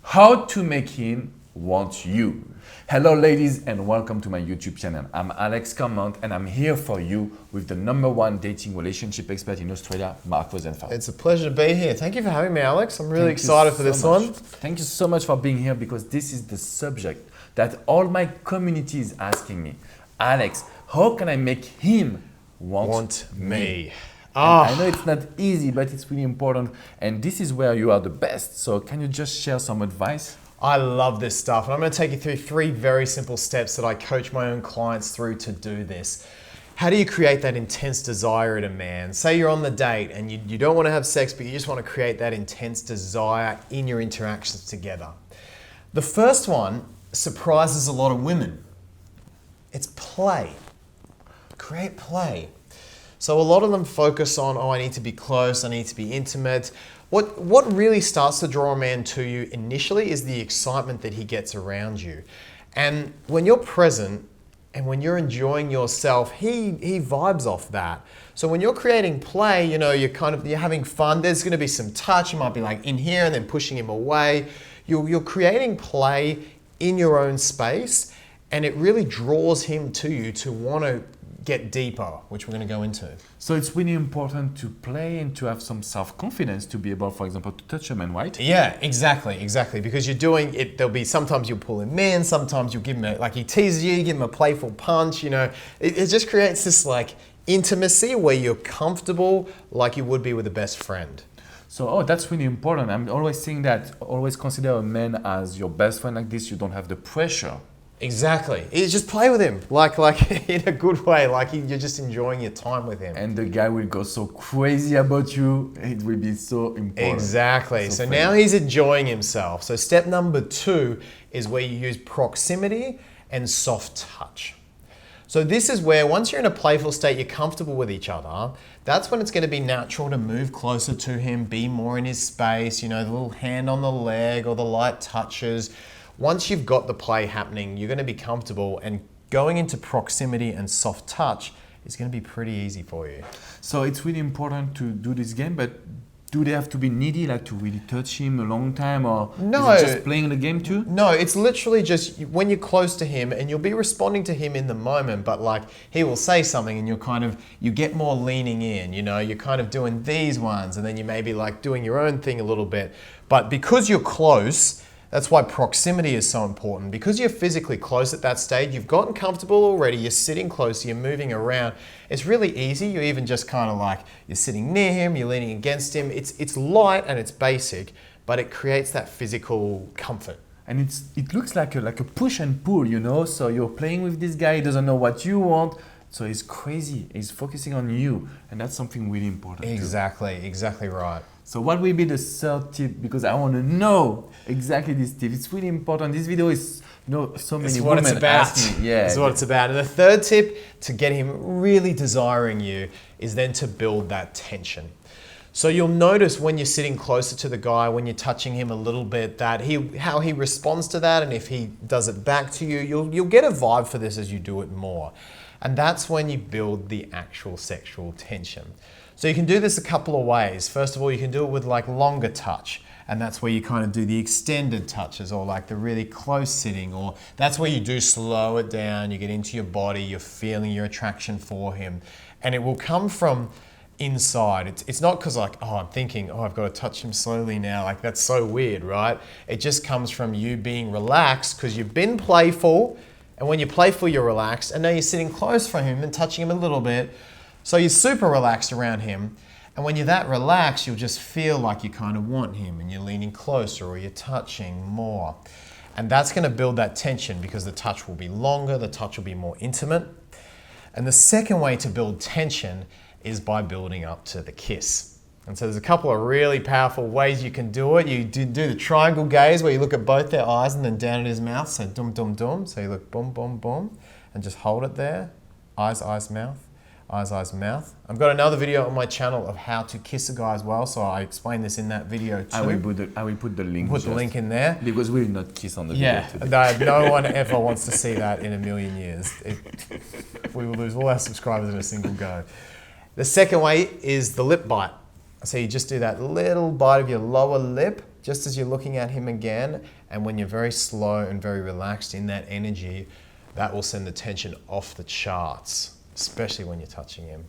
How to make him want you. Hello ladies and welcome to my YouTube channel. I'm Alex Cormont and I'm here for you with the #1 dating relationship expert in Australia, Mark Rosenfeld. It's a pleasure to be here. Thank you for having me, Alex. I'm really excited for this one. Thank you so much for being here because this is the subject that all my community is asking me. Alex, how can I make him want me? I know it's not easy, but it's really important. And this is where you are the best. So can you just share some advice? I love this stuff. And I'm going to take you through 3 very simple steps that I coach my own clients through to do this. How do you create that intense desire in a man? Say you're on the date and you don't want to have sex, but you just want to create that intense desire in your interactions together. The first one surprises a lot of women. It's play. Create play. So a lot of them focus on, I need to be close, I need to be intimate. What really starts to draw a man to you initially is the excitement that he gets around you. And when you're present and when you're enjoying yourself, he vibes off that. So when you're creating play, you're having fun. There's gonna be some touch. You might be like in here and then pushing him away. You're creating play in your own space, and it really draws him to you to want to get deeper, which we're going to go into. So it's really important to play and to have some self-confidence to be able, for example, to touch a man, right? Yeah, exactly. Because you're doing it, there'll be sometimes you'll pull him in, sometimes you'll give him like he teases you give him a playful punch, It just creates this like intimacy where you're comfortable like you would be with a best friend. So, that's really important. I'm always saying that, always consider a man as your best friend like this. You don't have the pressure. Exactly. You just play with him, like in a good way, like you're just enjoying your time with him. And the guy will go so crazy about you. It will be so important. Exactly. So now he's enjoying himself. So step number 2 is where you use proximity and soft touch. So this is where once you're in a playful state, you're comfortable with each other, that's when it's going to be natural to move closer to him, be more in his space, the little hand on the leg or the light touches. Once you've got the play happening, you're going to be comfortable, and going into proximity and soft touch is going to be pretty easy for you. So it's really important to do this game, but do they have to be needy, like to really touch him a long time, or no, is it just playing the game too? No, it's literally just when you're close to him and you'll be responding to him in the moment, but like he will say something and you get more leaning in, you're kind of doing these ones and then you may be like doing your own thing a little bit. But because you're close, that's why proximity is so important. Because you're physically close at that stage, you've gotten comfortable already, you're sitting close, you're moving around. It's really easy. You're even just kind of like, you're sitting near him, you're leaning against him. It's light and it's basic, but it creates that physical comfort. And it looks like a push and pull, So you're playing with this guy, he doesn't know what you want. So he's crazy, he's focusing on you. And that's something really important. Exactly right. So what will be the 3rd tip? Because I want to know exactly this tip. It's really important. This video is, so many women ask me. Yeah, it's what it's about. And the 3rd tip to get him really desiring you is then to build that tension. So you'll notice when you're sitting closer to the guy, when you're touching him a little bit, that how he responds to that, and if he does it back to you, you'll get a vibe for this as you do it more. And that's when you build the actual sexual tension. So you can do this a couple of ways. First of all, you can do it with like longer touch, and that's where you kind of do the extended touches or like the really close sitting, or that's where you do slow it down, you get into your body, you're feeling your attraction for him, and it will come from inside. It's not because like, I'm thinking, I've got to touch him slowly now. Like that's so weird, right? It just comes from you being relaxed because you've been playful, and when you're playful, you're relaxed, and now you're sitting close from him and touching him a little bit. So you're super relaxed around him, and when you're that relaxed, you'll just feel like you kind of want him, and you're leaning closer or you're touching more. And that's going to build that tension because the touch will be longer, the touch will be more intimate. And the second way to build tension is by building up to the kiss. And so there's a couple of really powerful ways you can do it. You do the triangle gaze where you look at both their eyes and then down at his mouth, so dum dum dum. So you look boom boom boom and just hold it there. Eyes, eyes, mouth. Eyes, mouth. I've got another video on my channel of how to kiss a guy as well, so I explain this in that video too. I will put the link. Put the link in there. Because we will not kiss on the video today. No one ever wants to see that in a million years. We will lose all our subscribers in a single go. The second way is the lip bite. So you just do that little bite of your lower lip just as you're looking at him again, and when you're very slow and very relaxed in that energy, that will send the tension off the charts, especially when you're touching him.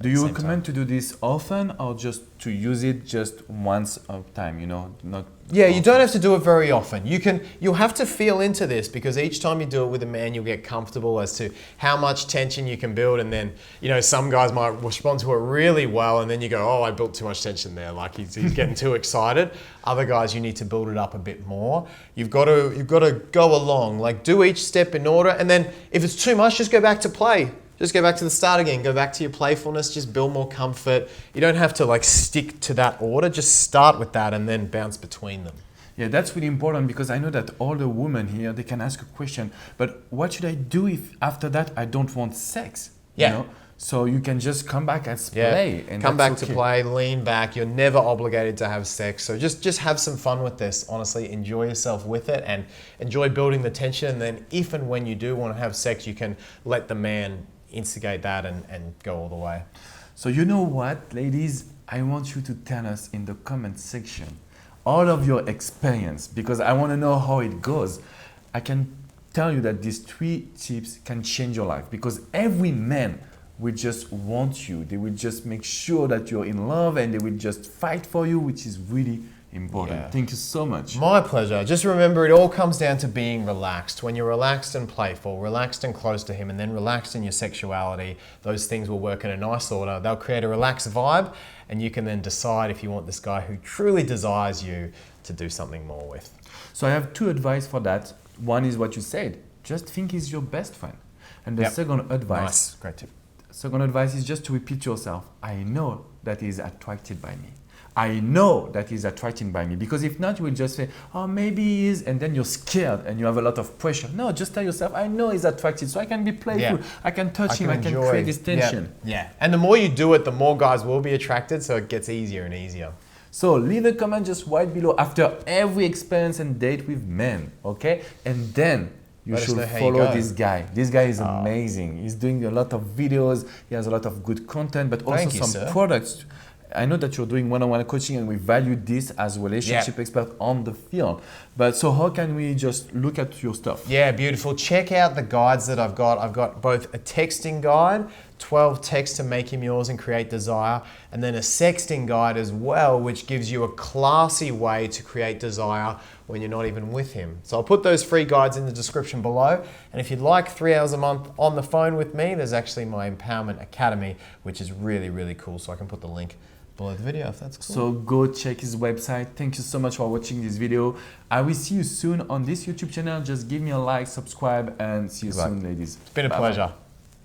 Do you recommend to do this often or just to use it just once a time, you know, not Yeah, often? you don't have to do it very often. You'll have to feel into this, because each time you do it with a man, you'll get comfortable as to how much tension you can build. And then, you know, some guys might respond to it really well, and then you go, oh, I built too much tension there. Like he's getting too excited. Other guys, you need to build it up a bit more. You've got to go along, like do each step in order. And then if it's too much, just go back to play. Just go back to the start again, go back to your playfulness, just build more comfort. You don't have to like stick to that order, just start with that and then bounce between them. Yeah, that's really important, because I know that all the women here, they can ask a question, but what should I do if after that I don't want sex? Yeah. You know? So you can just come back and play. And come back that's to okay. play, lean back. You're never obligated to have sex. So just have some fun with this. Honestly, enjoy yourself with it and enjoy building the tension. And then if and when you do want to have sex, you can let the man instigate that and go all the way. So you know what, ladies? I want you to tell us in the comment section all of your experience, because I want to know how it goes. I can tell you that these 3 tips can change your life, because every man will just want you. They will just make sure that you're in love, and they will just fight for you, which is really important. Yeah. Thank you so much. My pleasure. Just remember, it all comes down to being relaxed. When you're relaxed and playful, relaxed and close to him, and then relaxed in your sexuality, those things will work in a nice order. They'll create a relaxed vibe, and you can then decide if you want this guy who truly desires you to do something more with. So I have 2 advice for that. One is what you said. Just think he's your best friend. And the second advice, Nice. Great tip. second advice is just to repeat yourself. I know that he's attracted by me. I know that he's attracted by me, because if not, you will just say, oh, maybe he is, and then you're scared and you have a lot of pressure. No, just tell yourself, I know he's attracted, so I can be playful. Yeah. I can touch him, I can enjoy. create this tension. Yeah. And the more you do it, the more guys will be attracted, so it gets easier and easier. So leave a comment just right below after every experience and date with men, okay? And then you Let us should know how you follow go. this guy. This guy is amazing. He's doing a lot of videos. He has a lot of good content, but also Thank you, some sir. products. I know that you're doing one-on-one coaching, and we value this as relationship expert on the field. But so how can we just look at your stuff? Yeah, beautiful. Check out the guides that I've got. I've got both a texting guide, 12 texts to make him yours and create desire, and then a sexting guide as well, which gives you a classy way to create desire when you're not even with him. So I'll put those free guides in the description below. And if you'd like 3 hours a month on the phone with me, there's actually my Empowerment Academy, which is really, really cool. So I can put the link below the video if that's cool. So go check his website. Thank you so much for watching this video. I will see you soon on this YouTube channel. Just give me a like, subscribe, and see you soon, ladies. It's been a Bye-bye. pleasure.